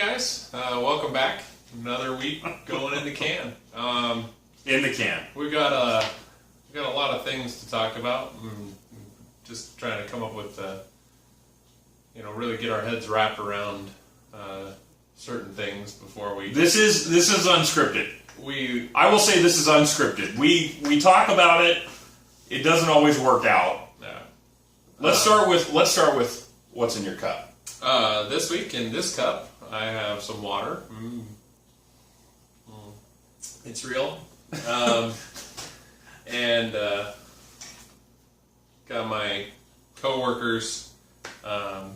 guys, welcome back. Another week going in the can. In the can. We got a lot of things to talk about. Just trying to come up with, really get our heads wrapped around certain things before we. This is unscripted. I will say this is unscripted. We talk about it. It doesn't always work out. Yeah. Let's start with what's in your cup. This week in this cup, I have some water. It's real. And got my coworker's pale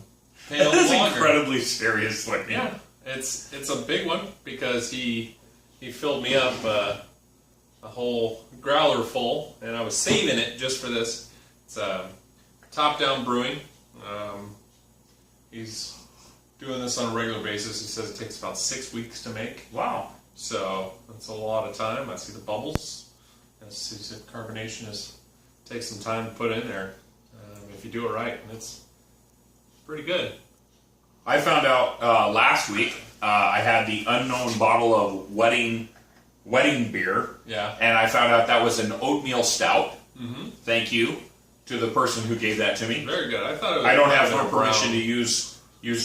That is lager. incredibly serious looking. Yeah, it's a big one because he filled me up a whole growler full, and I was saving it just for this. It's Top Down Brewing. He's doing this on a regular basis. He says it takes about 6 weeks to make. Wow. So that's a lot of time. I see the bubbles. As he said, carbonation takes some time to put in there if you do it right, and it's pretty good. I found out last week I had the unknown bottle of wedding beer. Yeah. And I found out that was an oatmeal stout. Mm-hmm. Thank you to the person who gave that to me. Very good. I thought it was. I don't have her permission to use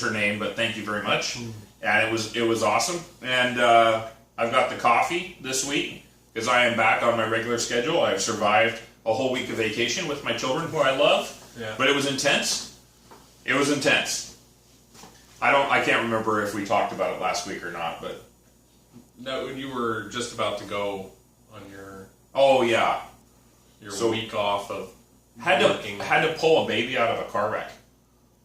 her name, but thank you very much. And it was awesome. And I've got the coffee this week because I am back on my regular schedule. I've survived a whole week of vacation with my children, who I love. Yeah. But it was intense. It was intense. I can't remember if we talked about it last week or not, but No, you were just about to go on your So week off of had working. to pull a baby out of a car wreck.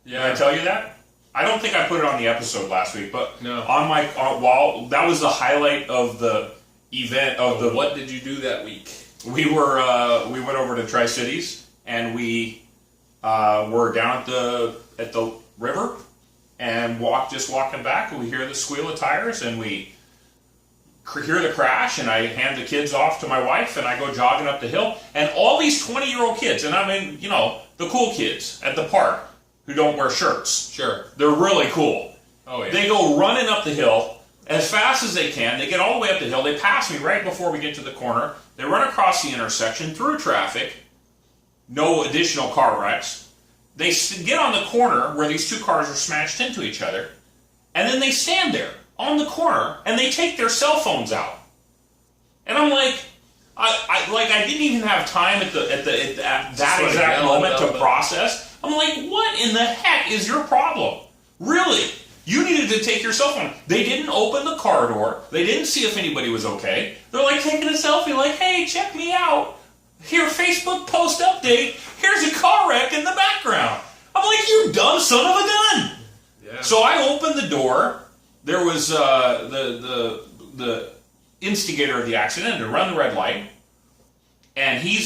Yeah. Did I tell you that? I don't think I put it on the episode last week, but No. while that was the highlight of the event of the. What did you do that week? We went over to Tri-Cities and we were down at the river and walking back, and we hear the squeal of tires and we hear the crash, and I hand the kids off to my wife and I go jogging up the hill, and all these 20-year-old kids, and I mean, the cool kids at the park who don't wear shirts. Sure. They're really cool. Oh, yeah. They go running up the hill as fast as they can. They get all the way up the hill. They pass me right before we get to the corner. They run across the intersection through traffic. No additional car wrecks. They get on the corner where these two cars are smashed into each other, and then they stand there on the corner and they take their cell phones out. And I'm like, I didn't even have time at that exact moment to process. I'm like, what in the heck is your problem? Really? You needed to take your cell phone. They didn't open the car door. They didn't see if anybody was okay. They're like taking a selfie like, hey, check me out. Here, Facebook post update. Here's a car wreck in the background. I'm like, you dumb son of a gun. Yeah. So I opened the door. There was the instigator of the accident to run the red light. And he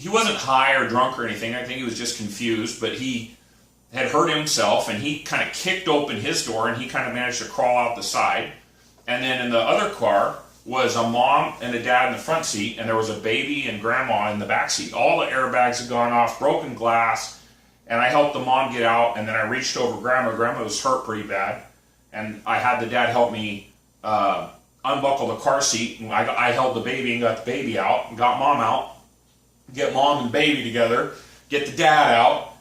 wasn't high or drunk or anything. I think he was just confused, but he had hurt himself, and he kind of kicked open his door, and he kind of managed to crawl out the side. And then in the other car was a mom and a dad in the front seat, and there was a baby and grandma in the back seat. All the airbags had gone off, broken glass, and I helped the mom get out, and then I reached over grandma. Grandma was hurt pretty bad, and I had the dad help me unbuckle the car seat, and I held the baby and got the baby out, and got mom out, get mom and baby together, get the dad out,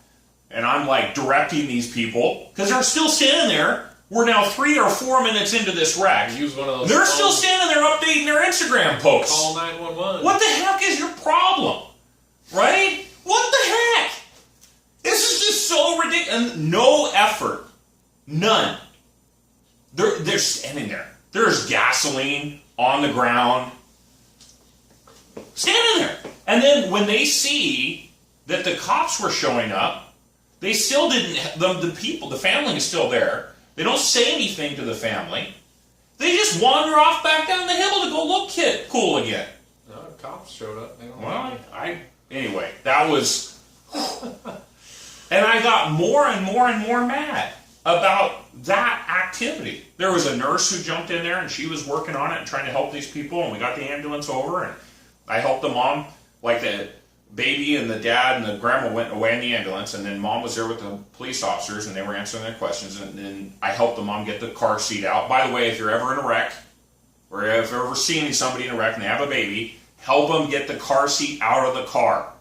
and I'm like directing these people, because they're still standing there. We're now 3 or 4 minutes into this wreck. Use one of those. They're still standing there updating their Instagram posts. Call 911. What the heck is your problem? Right? What the heck? This is just so ridiculous. And no effort. None. They're standing there. There's gasoline on the ground. Standing there. And then when they see that the cops were showing up, they still didn't, the family is still there. They don't say anything to the family. They just wander off back down the hill to go look cool again. No, cops showed up. They don't Anyway, that was, and I got more and more and more mad about that activity. There was a nurse who jumped in there, and she was working on it and trying to help these people, and we got the ambulance over, and I helped the mom, like baby and the dad and the grandma went away in the ambulance, and then mom was there with the police officers, and they were answering their questions, and then I helped the mom get the car seat out. By the way, if you're ever in a wreck, or if you're ever seeing somebody in a wreck and they have a baby, help them get the car seat out of the car.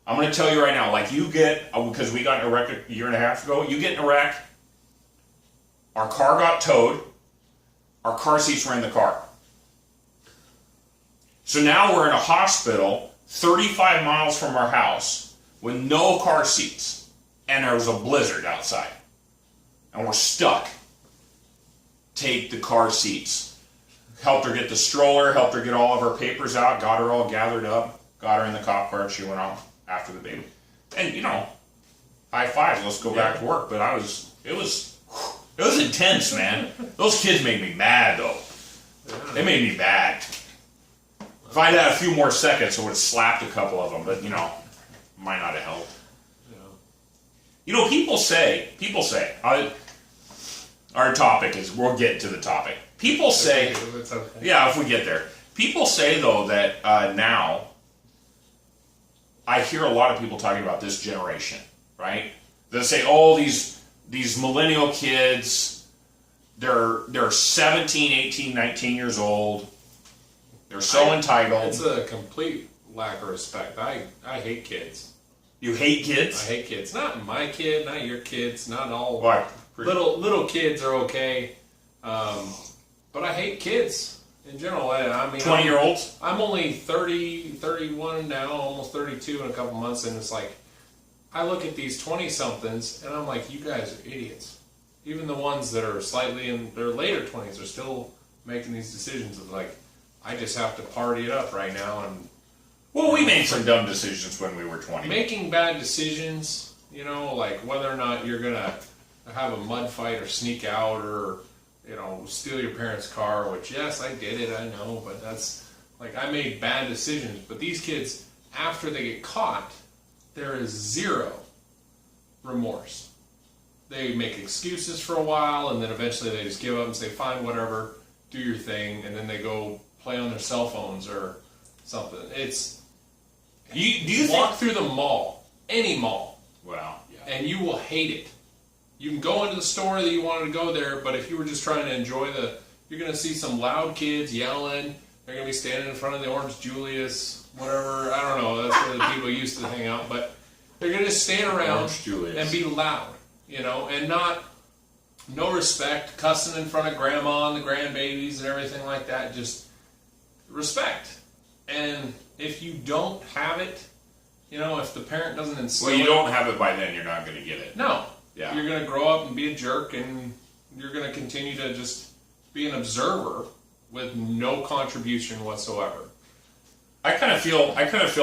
I'm going to tell you right now, like you get, because we got in a wreck a year and a half ago, you get in a wreck, our car got towed, our car seats were in the car. So now we're in a hospital 35 miles from our house with no car seats, and there was a blizzard outside, and we're stuck. Take the car seats. Helped her get the stroller, helped her get all of her papers out, got her all gathered up, got her in the cop car, and she went off after the baby. And, you know, high fives, let's go back to work. But it was intense, man. Those kids made me mad, though. They made me mad. If I'd had a few more seconds, I would have slapped a couple of them, but, you know, might not have helped. Yeah. You know, people say, our topic is, we'll get to the topic. People say, yeah, if we get there. People say, though, that now, I hear a lot of people talking about this generation, right? They'll say, oh, these millennial kids, they're 17, 18, 19 years old. They're so entitled. It's a complete lack of respect. I hate kids. You hate kids? I hate kids. Not my kid, not your kids, not all. Why? Little kids are okay. But I hate kids in general. I mean, 20-year-olds? I'm only 30, 31 now, almost 32 in a couple months, and it's like, I look at these 20-somethings, and I'm like, you guys are idiots. Even the ones that are slightly in their later 20s are still making these decisions of like, I just have to party it up right now. And well, we made some dumb decisions when we were 20. Making bad decisions, you know, like whether or not you're going to have a mud fight or sneak out or, you know, steal your parents' car, which, yes, I did it, I know, but that's, like, I made bad decisions. But these kids, after they get caught, there is zero remorse. They make excuses for a while, and then eventually they just give up and say, fine, whatever, do your thing, and then they go play on their cell phones or something. It's, do you walk through the mall, any mall, wow, and you will hate it. You can go into the store that you wanted to go there, but if you were just trying to enjoy you're going to see some loud kids yelling. They're going to be standing in front of the Orange Julius, whatever. I don't know. That's where the people used to hang out. But they're going to just stand around and be loud, you know, and no respect, cussing in front of grandma and the grandbabies and everything like that. Just respect. And if you don't have it, you know, if the parent doesn't instill well, you don't have it by then, you're not going to get it. No. Yeah. You're going to grow up and be a jerk, and you're going to continue to just be an observer with no contribution whatsoever. I kind of feel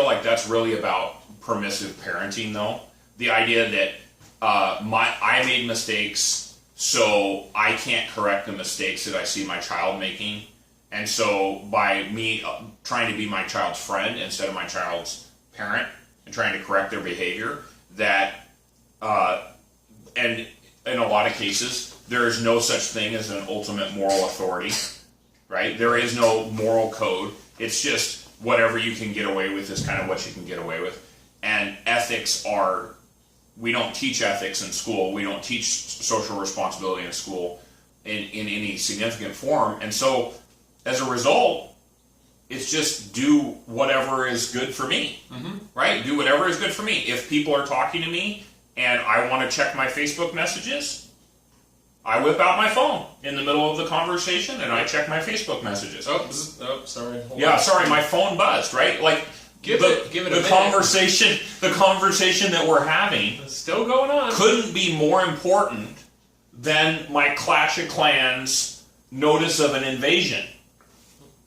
like that's really about permissive parenting, though. The idea that I made mistakes, so I can't correct the mistakes that I see my child making, and so by me trying to be my child's friend instead of my child's parent and trying to correct their behavior, that and in a lot of cases, there is no such thing as an ultimate moral authority, right? There is no moral code. It's just whatever you can get away with is kind of what you can get away with. And ethics we don't teach ethics in school. We don't teach social responsibility in school in any significant form. And so, as a result, it's just do whatever is good for me, right? Do whatever is good for me. If people are talking to me, and I want to check my Facebook messages, I whip out my phone in the middle of the conversation and I check my Facebook messages. Oh, sorry. Sorry, my phone buzzed, right? Like, give it the conversation that we're having it's still going on. Couldn't be more important than my Clash of Clans notice of an invasion,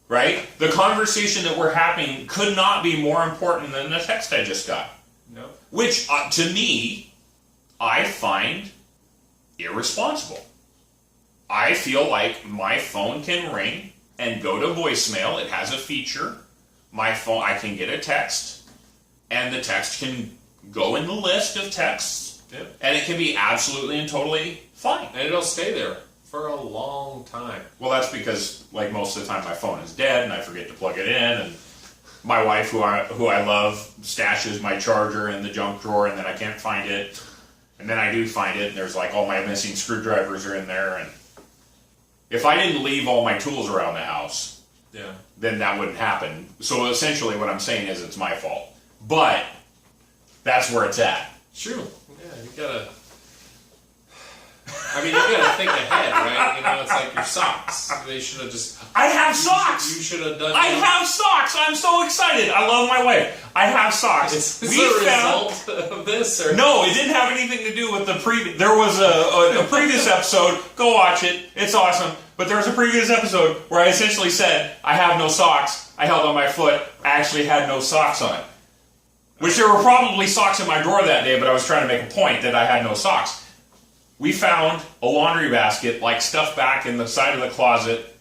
right? The conversation that we're having could not be more important than the text I just got. No. Which, to me, I find irresponsible. I feel like my phone can ring and go to voicemail. It has a feature. My phone, I can get a text, and the text can go in the list of texts, and it can be absolutely and totally fine. And it'll stay there for a long time. Well, that's because, like, most of the time my phone is dead, and I forget to plug it in, and my wife, who I love, stashes my charger in the junk drawer, and then I can't find it. And then I do find it, and there's like all my missing screwdrivers are in there. And if I didn't leave all my tools around the house, then that wouldn't happen. So essentially what I'm saying is it's my fault. But that's where it's at. True. Yeah, you gotta... I mean, you gotta think ahead, right? You know, it's like your socks. They should have just... I have socks! You should have done... I have socks! I'm so excited! I love my wife. I have socks. Is this a result of this? Or? No, it didn't have anything to do with the previous... There was a previous episode. Go watch it. It's awesome. But there was a previous episode where I essentially said, I have no socks. I held on my foot. I actually had no socks on. Which there were probably socks in my drawer that day, but I was trying to make a point that I had no socks. We found a laundry basket, like stuffed back in the side of the closet.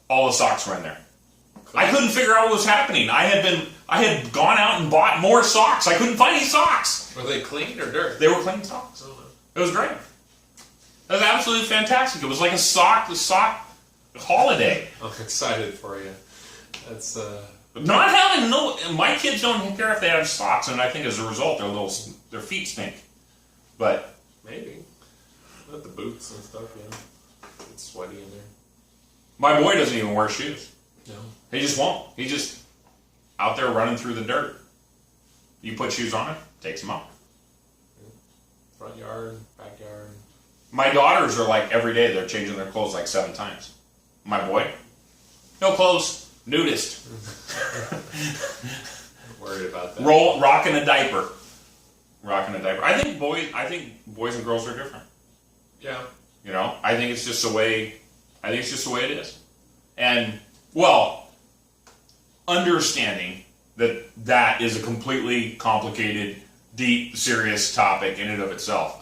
All the socks were in there. I couldn't figure out what was happening. I had gone out and bought more socks. I couldn't find any socks. Were they clean or dirt? They were clean socks. It was great. It was absolutely fantastic. It was like a sock holiday. I'm excited for you. That's Not having my kids don't care if they have socks, and I think as a result their feet stink. But maybe not the boots and stuff. You know, it's sweaty in there. My boy doesn't even wear shoes. No, he just won't. He's just out there running through the dirt. You put shoes on him, takes them off. Front yard, backyard. My daughters are like every day they're changing their clothes like 7 times. My boy, no clothes, nudist. Worried about that. Rocking a diaper. Rocking a diaper. I think boys and girls are different. Yeah. You know, I think it's just the way it is. And well, understanding that is a completely complicated, deep, serious topic in and of itself.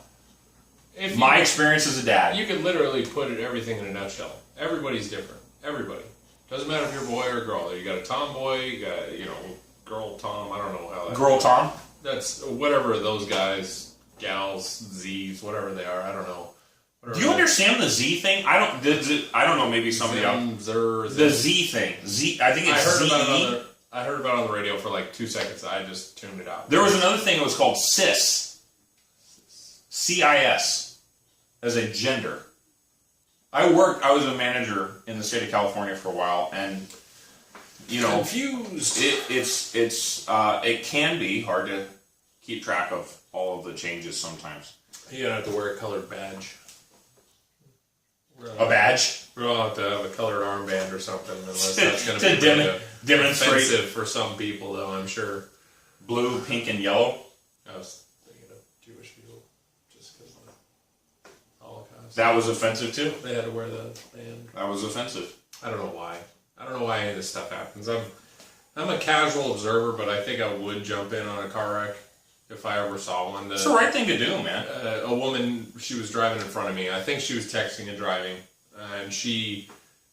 My experience as a dad. You could literally put everything in a nutshell. Everybody's different. Everybody. Doesn't matter if you're a boy or a girl. You got a tomboy, you got, girl Tom, I don't know how that Girl Tom? That's whatever those guys, gals, Z's, whatever they are, I don't know. Do you understand the Z thing? I don't know, maybe somebody else. The Z thing. I think it's Z. I heard about it on the radio for like 2 seconds. I just tuned it out. There was another thing that was called CIS. CIS. As a gender. I was a manager in the state of California for a while, and confused. It can be hard to keep track of all of the changes sometimes. You don't have to wear a colored badge. A badge? We'll have to have a colored armband or something, unless that's going to be demonstrate offensive for some people, though, I'm sure. Blue, pink, and yellow? I was thinking of Jewish people, just because of the Holocaust. That was offensive, too? They had to wear the band. That was offensive. I don't know why. I don't know why any of this stuff happens. I'm a casual observer, but I think I would jump in on a car wreck if I ever saw one. It's the right thing to do, man. A woman, she was driving in front of me. I think she was texting and driving, and she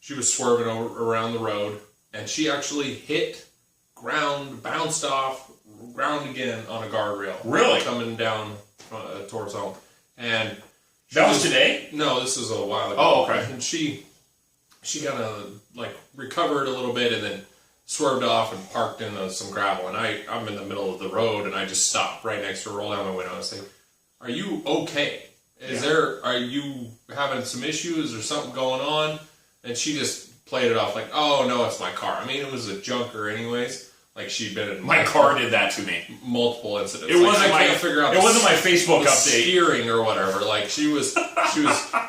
was swerving around the road, and she actually hit ground, bounced off, ground again on a guardrail. Really? Coming down towards home. And that was today? No, this was a while ago. Oh, okay. And she kind of recovered a little bit and then swerved off and parked in some gravel. And I'm in the middle of the road, and I just stopped right next to her, rolled down my window, and say, "Are you okay? Are you having some issues or something going on?" And she just played it off like, "Oh no, it's my car." I mean, it was a junker anyways. Like she'd been in my car did that to me. Multiple incidents. It wasn't I can't figure out. It wasn't my Facebook update. Steering or whatever. Like she was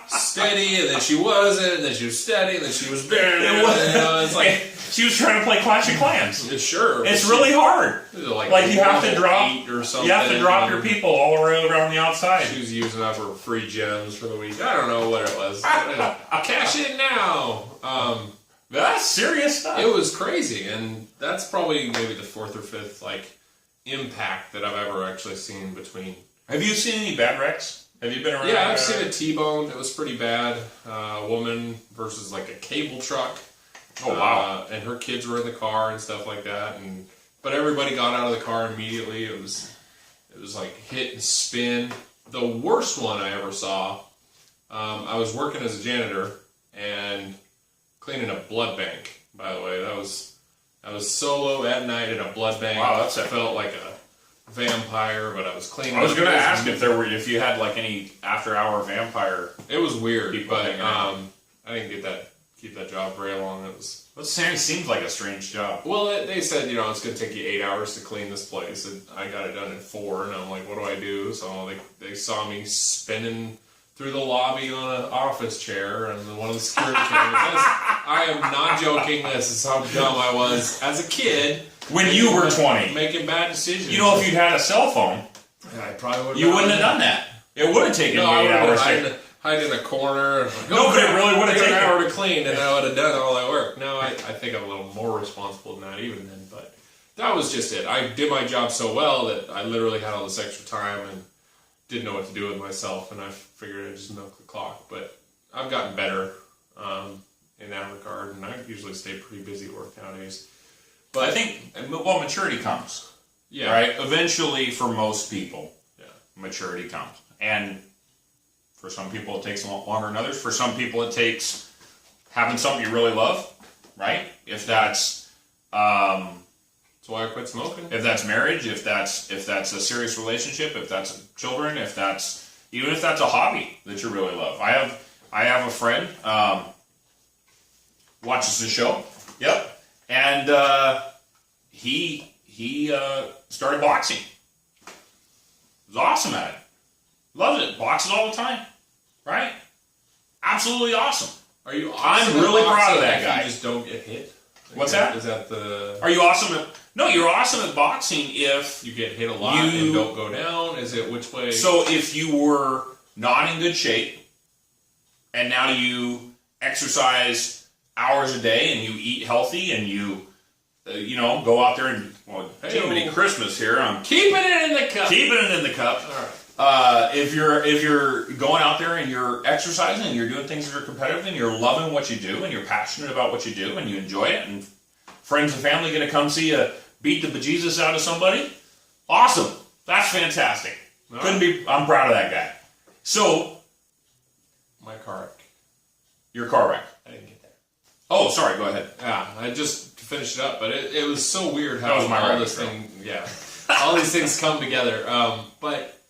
steady, and then she wasn't, and then she was steady, and then she was bad. It's like she was trying to play Clash of Clans. Sure, it's really hard. Like you have to drop or something. You have to drop your people all around the outside. She was using up her free gems for the week. I don't know what it was. Cash in now. That's serious stuff. It was crazy, and that's probably maybe the 4th or 5th impact that I've ever actually seen between. Have you seen any bad wrecks? Have you been around? Yeah, I've seen a T-bone. It was pretty bad. A woman versus a cable truck. Oh wow! And her kids were in the car and stuff like that, but everybody got out of the car immediately. It was like hit and spin. The worst one I ever saw. I was working as a janitor and cleaning a blood bank. By the way, that was I was solo at night in a blood bank. Wow, that's I felt like a vampire, but I was clean. I was going to ask if you had like any after-hour vampire. It was weird, but out. I didn't keep that job very long. That seems like a strange job. Well, they said, it's going to take you 8 hours to clean this place, and I got it done in 4, and I'm like, what do I do? So they saw me spinning through the lobby on an office chair and one of the security cameras. I am not joking. This is how dumb I was as a kid. When you were 20. Making bad decisions. If you'd had a cell phone, I probably would. You wouldn't have done that. It would have taken you 8 hours. Hide in a corner. Like, no, but it really would have taken an hour to clean, and I would have done all that work. Now I think I'm a little more responsible than that even then. But that was just it. I did my job so well that I literally had all this extra time and didn't know what to do with myself, and I figured I'd just milk the clock. But I've gotten better in that regard, and I usually stay pretty busy at work nowadays. But I think, maturity comes. Yeah. Right? Eventually, for most people, yeah, maturity comes. And for some people, it takes a lot longer than others. For some people, it takes having something you really love, right? If that's... that's why I quit smoking. If that's marriage, if that's a serious relationship, if that's children, even if that's a hobby that you really love. I have a friend watches the show. Yep. And he started boxing. He was awesome at it. Loved it. Boxes all the time. Right? Absolutely awesome. Are you? I'm really proud of that guy. You just don't get hit. What's that? Is that the? Are you awesome at? No, you're awesome at boxing if you get hit a lot and don't go down. Is it which way? So if you were not in good shape, and now you exercise hours a day and you eat healthy and you go out there and Jiminy Christmas here. I'm keeping it in the cup. Keeping it in the cup. All right. If you're going out there and you're exercising and you're doing things that are competitive and you're loving what you do and you're passionate about what you do and you enjoy it and friends and family going to come see you beat the bejesus out of somebody, awesome. That's fantastic. I'm proud of that guy. So, my car wreck. Your car wreck. I didn't get there. Oh, sorry. Go ahead. Yeah, I just finished it up, but it was so weird how all these things come together. But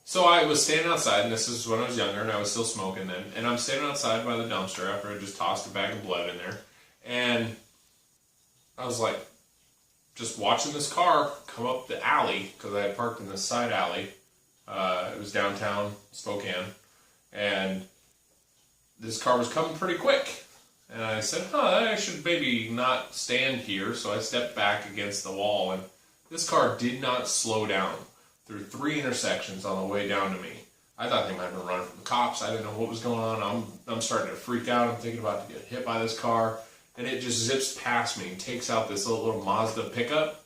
so I was standing outside, and this is when I was younger, and I was still smoking then. And I'm standing outside by the dumpster after I just tossed a bag of blood in there, and I was like, just watching this car come up the alley because I had parked in this side alley. It was downtown Spokane, and this car was coming pretty quick. And I said, I should maybe not stand here. So I stepped back against the wall, and this car did not slow down through 3 intersections on the way down to me. I thought they might have been running from the cops. I didn't know what was going on. I'm starting to freak out. I'm thinking about to get hit by this car. And it just zips past me and takes out this little Mazda pickup,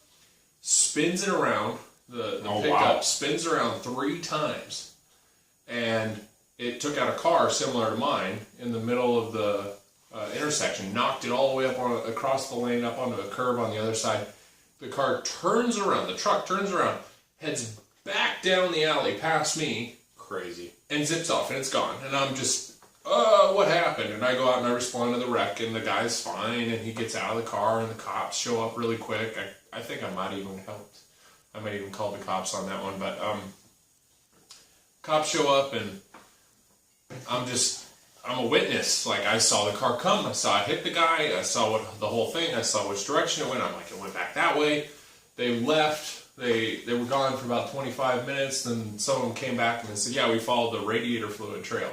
spins it around. The pickup spins around 3 times. And it took out a car similar to mine in the middle of the intersection, knocked it all the way up across the lane, up onto a curb on the other side. The car turns around, the truck turns around, heads back down the alley past me. Crazy. And zips off, and it's gone. And I'm just, what happened? And I go out and I respond to the wreck, and the guy's fine, and he gets out of the car, and the cops show up really quick. I think I might even helped. I might even call the cops on that one, but cops show up, and I'm a witness. Like, I saw the car come, I saw it hit the guy, I saw the whole thing, I saw which direction it went. I'm like, it went back that way. They left. They were gone for about 25 minutes, then some of them came back and they said, yeah, we followed the radiator fluid trail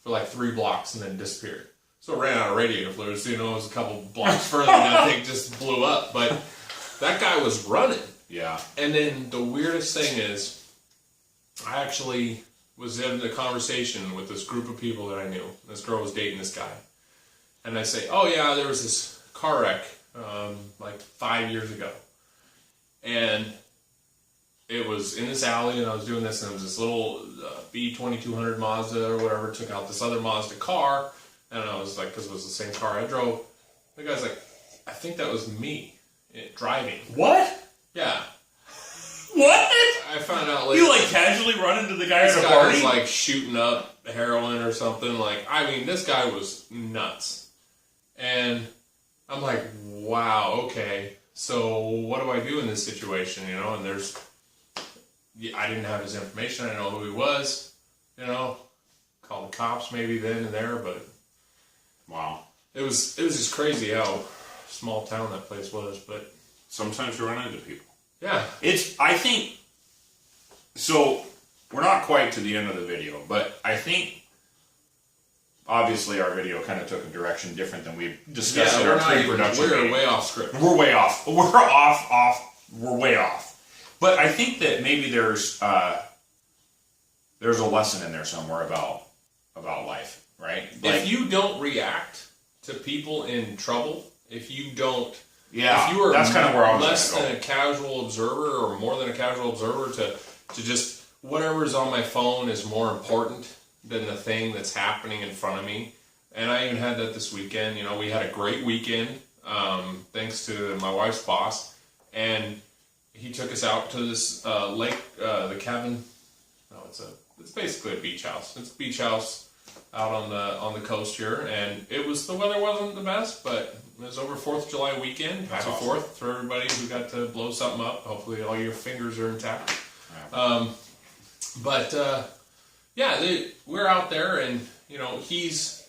for like 3 blocks and then disappeared. So it ran out of radiator fluid, so it was a couple blocks further and that thing just blew up. But that guy was running. Yeah. And then the weirdest thing is, I actually was in a conversation with this group of people that I knew. This girl was dating this guy. And I say, oh yeah, there was this car wreck like 5 years ago. And it was in this alley, and I was doing this, and it was this little B2200 Mazda or whatever, took out this other Mazda car, and I was like, because it was the same car I drove, the guy's like, I think that was me driving. What? Yeah. What? I found out later. You like casually run into the guy at a guy party? was like shooting up heroin or something. Like, I mean, this guy was nuts. And I'm like, wow, okay. So what do I do in this situation? You know, and I didn't have his information. I didn't know who he was. You know, call the cops maybe then and there, but Wow. it was just crazy how small town that place was. But Sometimes you run into people. yeah, I think, so we're not quite to the end of the video, but I think obviously our video kind of took a direction different than we discussed in our pre-production We're meeting. way off script. We're way off. We're way off. But I think that maybe there's a lesson in there somewhere about life, right? If you don't react to people in trouble, if you don't, yeah, if you are that's kind of where I was less gonna go. than a casual observer or more than a casual observer to just whatever's on my phone is more important than the thing that's happening in front of me. And I even had that this weekend. You know, we had a great weekend, thanks to my wife's boss, and he took us out to this lake, the cabin. No, it's basically a beach house. It's a beach house out on the coast here, and the weather wasn't the best, but it was over 4th of July weekend. That's Happy awesome. 4th for everybody who got to blow something up. Hopefully all your fingers are intact. Yeah. We're out there, and you know he's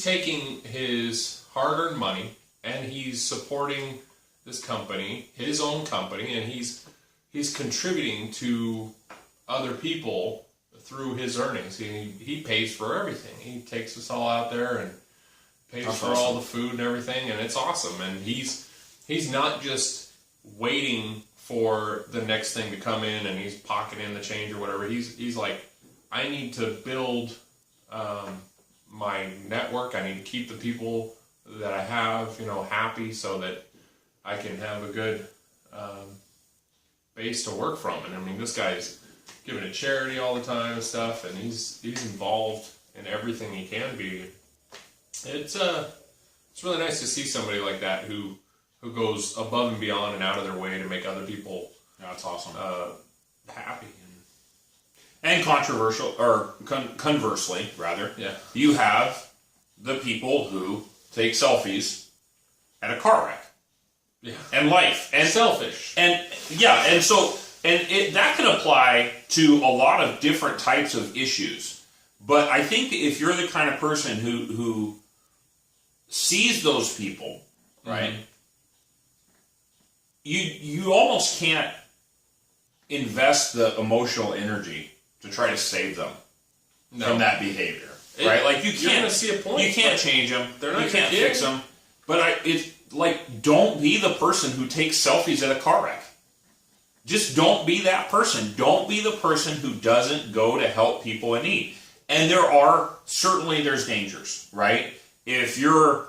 taking his hard-earned money and he's supporting this company, his own company, and he's contributing to other people through his earnings. He pays for everything. He takes us all out there and pays That's for awesome. all the food and everything, and it's awesome. And he's not just waiting for the next thing to come in and he's pocketing the change or whatever. He's like, I need to build my network. I need to keep the people that I have, you know, happy so that I can have a good base to work from. And I mean, this guy's giving to charity all the time and stuff, and he's involved in everything he can be. It's really nice to see somebody like that who goes above and beyond and out of their way to make other people That's awesome. happy. And controversial, or conversely, rather, Yeah. you have the people who take selfies at a car wreck. Yeah. And life. And Selfish. And yeah, and so that can apply to a lot of different types of issues. But I think if you're the kind of person who sees those people, right, you almost can't invest the emotional energy to try to save them from that behavior, right? Like you You're can't gonna see a point, you can't but change them. they're not You can't your fix kid. them. But it's like, don't be the person who takes selfies at a car wreck. Just don't be that person. Don't be the person who doesn't go to help people in need. And there's dangers, right? If you're,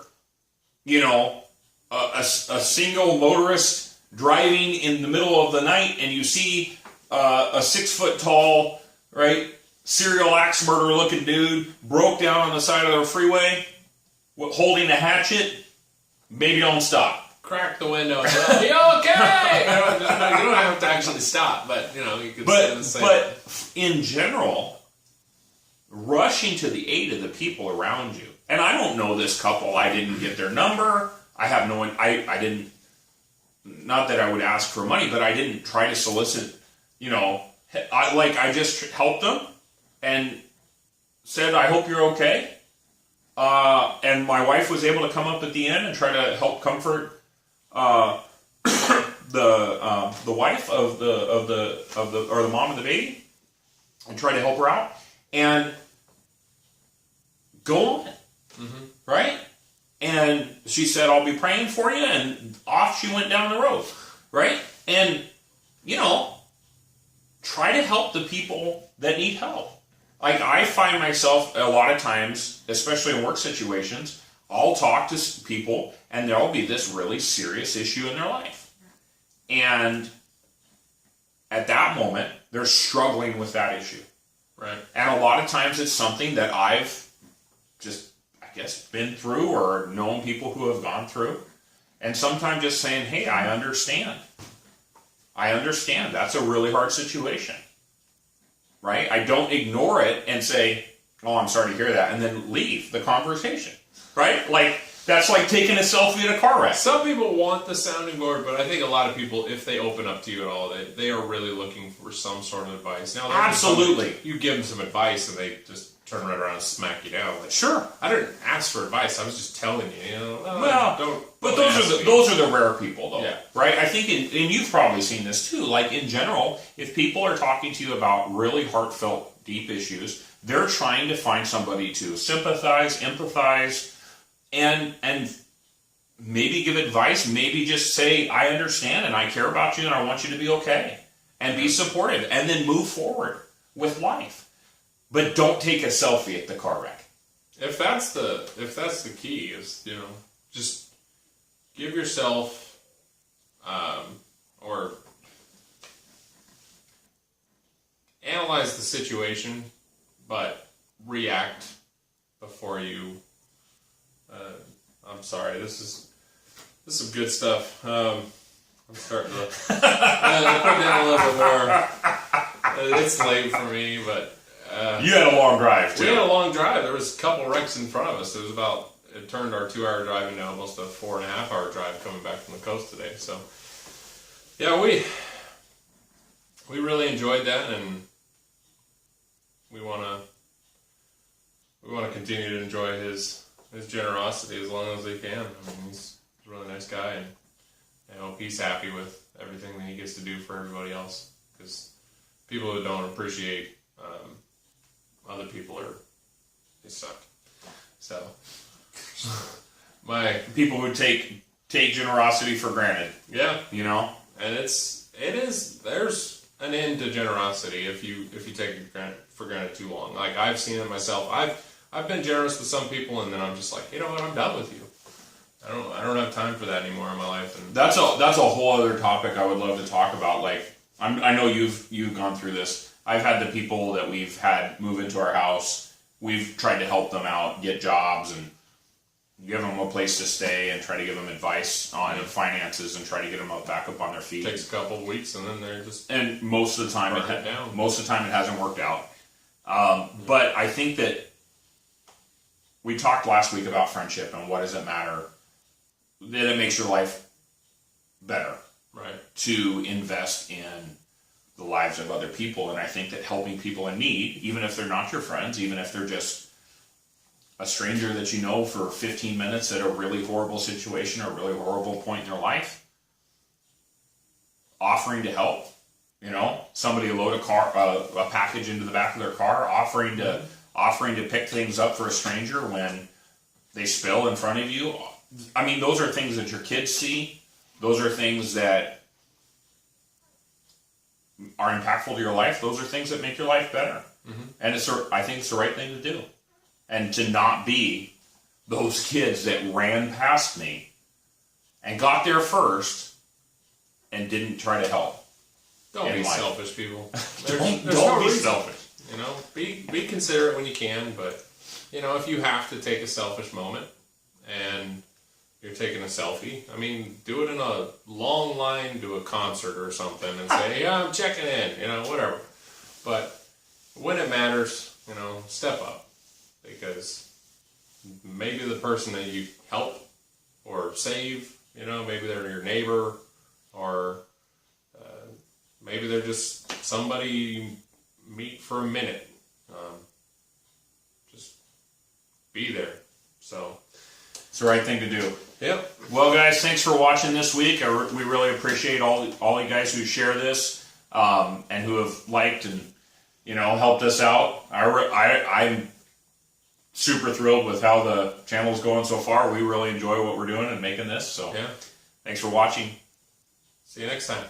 a single motorist driving in the middle of the night and you see a 6 foot tall, right, serial axe murderer looking dude broke down on the side of the freeway holding a hatchet, maybe don't stop. Crack the window. And say, "Are you okay?" You don't have to actually stop, but you could say the same. But in general, rushing to the aid of the people around you. And I don't know this couple. I didn't get their number. I have no. I didn't. Not that I would ask for money, but I didn't try to solicit. I just helped them and said, "I hope you're okay." And my wife was able to come up at the end and try to help comfort the wife of the mom of the baby, and try to help her out and go on it, right? And she said, "I'll be praying for you," and off she went down the road, right? And try to help the people that need help. Like, I find myself a lot of times, especially in work situations, I'll talk to people and there'll be this really serious issue in their life. And at that moment, they're struggling with that issue. Right. And a lot of times it's something that I've just, I guess, been through or known people who have gone through. And sometimes just saying, "Hey, I understand. I understand. That's a really hard situation." Right? I don't ignore it and say, "Oh, I'm sorry to hear that," and then leave the conversation. Right? Like, That's like taking a selfie at a car wreck. Some people want the sounding board, but I think a lot of people, if they open up to you at all, they are really looking for some sort of advice. Now, Absolutely. You give them some advice, and they just turn right around and smack you down. Like, Sure. I didn't ask for advice. I was just telling you. But those are the rare people, though, yeah. right? I think, and you've probably seen this too. Like in general, if people are talking to you about really heartfelt, deep issues, they're trying to find somebody to sympathize, empathize, and maybe give advice. Maybe just say, "I understand and I care about you and I want you to be okay," and be supportive, and then move forward with life. But don't take a selfie at the car wreck. If that's the key, is just give yourself or analyze the situation, but react before you. I'm sorry. This is some good stuff. I'm starting to put down a little bit more. It's late for me, but you had a long drive too. We had a long drive. There was a couple wrecks in front of us. It turned our 2-hour drive into almost a 4.5-hour drive coming back from the coast today. So, yeah, we really enjoyed that, and we want to continue to enjoy his generosity as long as we can. I mean, he's a really nice guy, and I hope he's happy with everything that he gets to do for everybody else. Because people who don't appreciate other people they suck. So. People who take generosity for granted. Yeah, and there's an end to generosity if you take it for granted too long. Like I've seen it myself. I've been generous with some people, and then I'm just like, you know what, I'm done with you. I don't have time for that anymore in my life. And that's a whole other topic I would love to talk about. Like I know you've gone through this. I've had the people that we've had move into our house. We've tried to help them out, get jobs, and give them a place to stay, and try to give them advice on finances, and try to get them back up on their feet. It takes a couple of weeks, and then they're just and most of the time it hasn't worked out. But I think that we talked last week about friendship and what does it matter. That it makes your life better, right? To invest in the lives of other people, and I think that helping people in need, even if they're not your friends, even if they're just a stranger that you know for 15 minutes at a really horrible situation or a really horrible point in their life, offering to help, somebody load a package into the back of their car, offering to pick things up for a stranger when they spill in front of you. I mean, those are things that your kids see. Those are things that are impactful to your life. Those are things that make your life better. Mm-hmm. And I think it's the right thing to do. And to not be those kids that ran past me and got there first and didn't try to help. Don't be selfish, people. Don't be selfish. Be considerate when you can, but if you have to take a selfish moment and you're taking a selfie, I mean, do it in a long line to a concert or something and say, yeah, I'm checking in, whatever. But when it matters, step up. Because maybe the person that you help or save, maybe they're your neighbor, or maybe they're just somebody you meet for a minute. Just be there. So it's the right thing to do. Yep. Well, guys, thanks for watching this week. We really appreciate all you guys who share this and who have liked and helped us out. I'm super thrilled with how the channel's going so far. We really enjoy what we're doing and making this. So, yeah. Thanks for watching. See you next time.